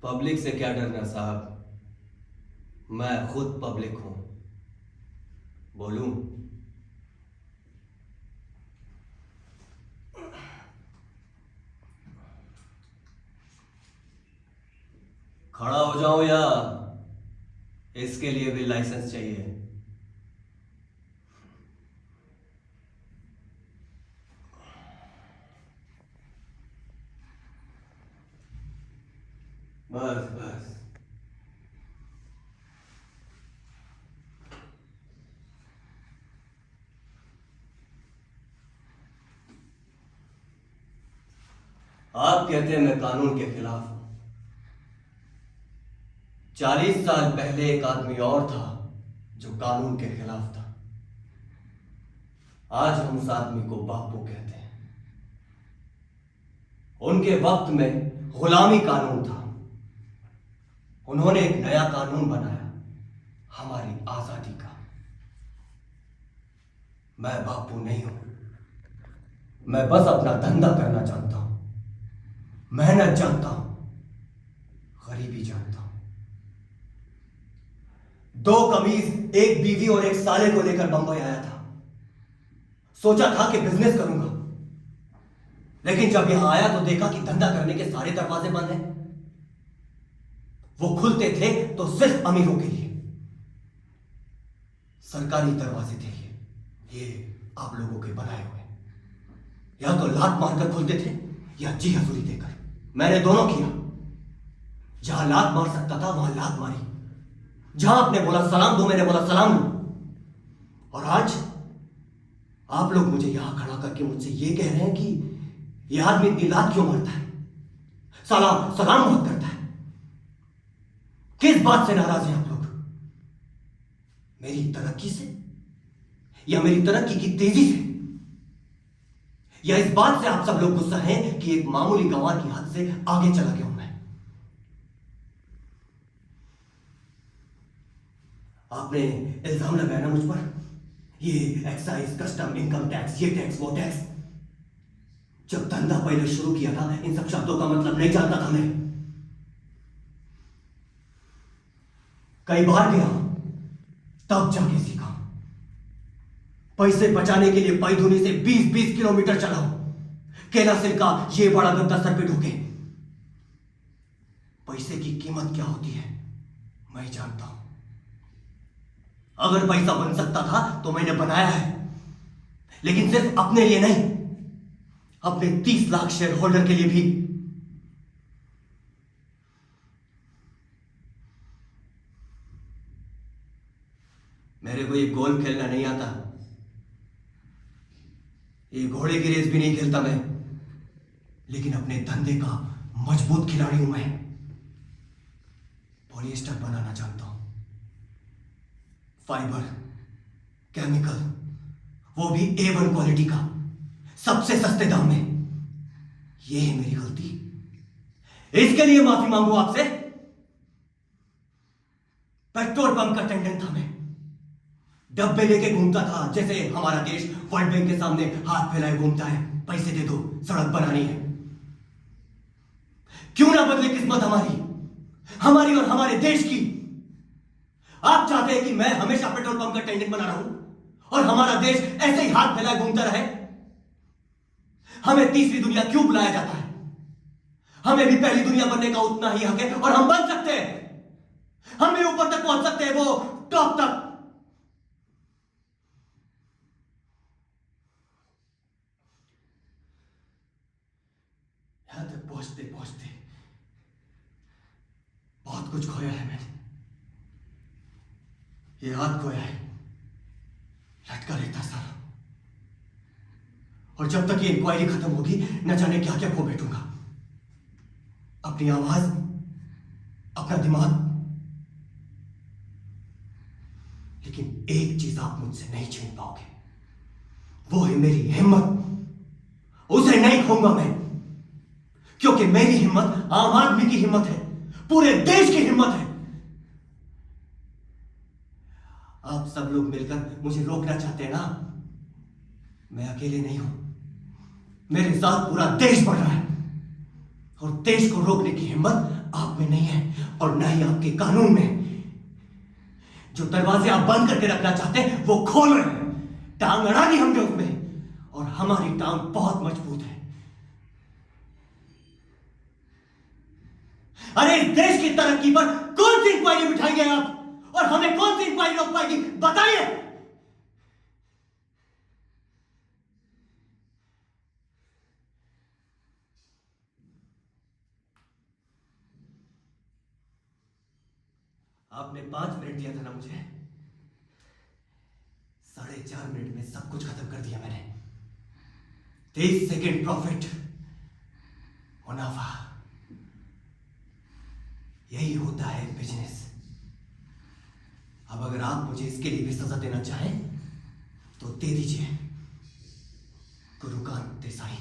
Public से क्या डरना साहब, मैं खुद पब्लिक हूं। बोलूं? खड़ा हो जाऊं या इसके लिए भी लाइसेंस चाहिए? बस बस। आप कहते हैं मैं कानून के खिलाफ हूं। 40 साल पहले एक आदमी और था जो कानून के खिलाफ था। आज हम उस आदमी को बापू कहते हैं। उनके वक्त में गुलामी कानून था। उन्होंने एक नया कानून बनाया, हमारी आजादी का। मैं बापू नहीं हूं। मैं बस अपना धंधा करना जानता हूं, मेहनत जानता हूं, गरीबी जानता हूं। 2 कमीज, एक बीवी और एक साले को लेकर बंबई आया था। सोचा था कि बिजनेस करूंगा, लेकिन जब यहां आया तो देखा कि धंधा करने के सारे दरवाजे बंद हैं। वो खुलते थे तो सिर्फ अमीरों के लिए। सरकारी दरवाजे थे ये आप लोगों के बनाए हुए। या तो लात मारकर खुलते थे या जी हजूरी देकर। मैंने दोनों किया। जहां लात मार सकता था वहां लात मारी। जहां आपने बोला सलाम दो, मैंने बोला सलाम दो। और आज आप लोग मुझे यहां खड़ा करके मुझसे ये कह रहे हैं कि यह आदमी इतनी लात क्यों मारता है, सलाम सलाम बहुत करता है। किस बात से नाराज हैं आप लोग? मेरी तरक्की से या मेरी तरक्की की तेजी से? या इस बात से आप सब लोग गुस्सा हैं कि एक मामूली गंवार की हद से आगे चला गया हूं मैं? आपने इल्जाम लगाया ना मुझ पर, ये एक्साइज, कस्टम, इनकम टैक्स, ये टैक्स, वो टैक्स। जब धंधा पहले शुरू किया था इन सब शब्दों का मतलब नहीं जानता था मैं। कई बार गया तब जाके सीखा। पैसे बचाने के लिए पैदुनी से 20-20 किलोमीटर चला। केला सिर का ये बड़ा गद्दा सर पे ढोके। पैसे की कीमत क्या होती है मैं जानता हूं। अगर पैसा बन सकता था तो मैंने बनाया है, लेकिन सिर्फ अपने लिए नहीं, अपने 30 लाख शेयर होल्डर के लिए भी। मेरे को ये गोल्फ खेलना नहीं आता, ये घोड़े की रेस भी नहीं खेलता मैं, लेकिन अपने धंधे का मजबूत खिलाड़ी हूं मैं। पॉलिएस्टर बनाना जानता हूं, फाइबर, केमिकल, वो भी A1 क्वालिटी का, सबसे सस्ते दाम में। ये है मेरी गलती, इसके लिए माफी मांगू आपसे। पेट्रोल पंप का टेंडेंट था मैं, डब्बे लेके घूमता था जैसे हमारा देश वर्ल्ड बैंक के सामने हाथ फैलाए घूमता है, पैसे दे दो, सड़क बनानी है। क्यों ना बदले किस्मत हमारी, हमारी और हमारे देश की। आप चाहते हैं कि मैं हमेशा पेट्रोल पंप का टेंडेंट बना रहूं और हमारा देश ऐसे ही हाथ फैलाए घूमता रहे? हमें तीसरी दुनिया क्यों बुलाया जाता है? हमें भी पहली दुनिया बनने का उतना ही हक है और हम बन सकते हैं। हम भी ऊपर तक पहुंच सकते हैं, वो टॉप तक। यहां तक पहुंचते पहुंचते बहुत कुछ खोया है मैंने। ये हाथ खोया है, लटका रहता सारा। और जब तक ये इंक्वायरी खत्म होगी न जाने क्या क्या खो बैठूंगा। अपनी आवाज, अपना दिमाग। लेकिन एक चीज आप मुझसे नहीं छीन पाओगे, वो है मेरी हिम्मत। उसे नहीं खोऊंगा मैं, क्योंकि मेरी हिम्मत आम आदमी की हिम्मत है, पूरे देश की हिम्मत है। आप सब लोग मिलकर मुझे रोकना चाहते हैं ना? मैं अकेले नहीं हूं, मेरे साथ पूरा देश बढ़ रहा है। और देश को रोकने की हिम्मत आप में नहीं है और न ही आपके कानून में। जो दरवाजे आप बंद करके रखना चाहते हैं वो खोल रहे हैं। टांग अड़ा दी हमने उसमें और हमारी टांग बहुत मजबूत है। अरे इस देश की तरक्की पर कौन सी इंक्वायरी बिठाएंगे आप और हमें कौन सी इंक्वायरी रोक पाएगी, बताइए। आपने 5 मिनट दिया था ना मुझे, 4.5 मिनट में सब कुछ खत्म कर दिया मैंने। 30 सेकेंड प्रॉफिट, मुनाफा, यही होता है बिजनेस। अब अगर आप मुझे इसके लिए भी सजा देना चाहें तो दे दीजिए। गुरुकांत देसाई।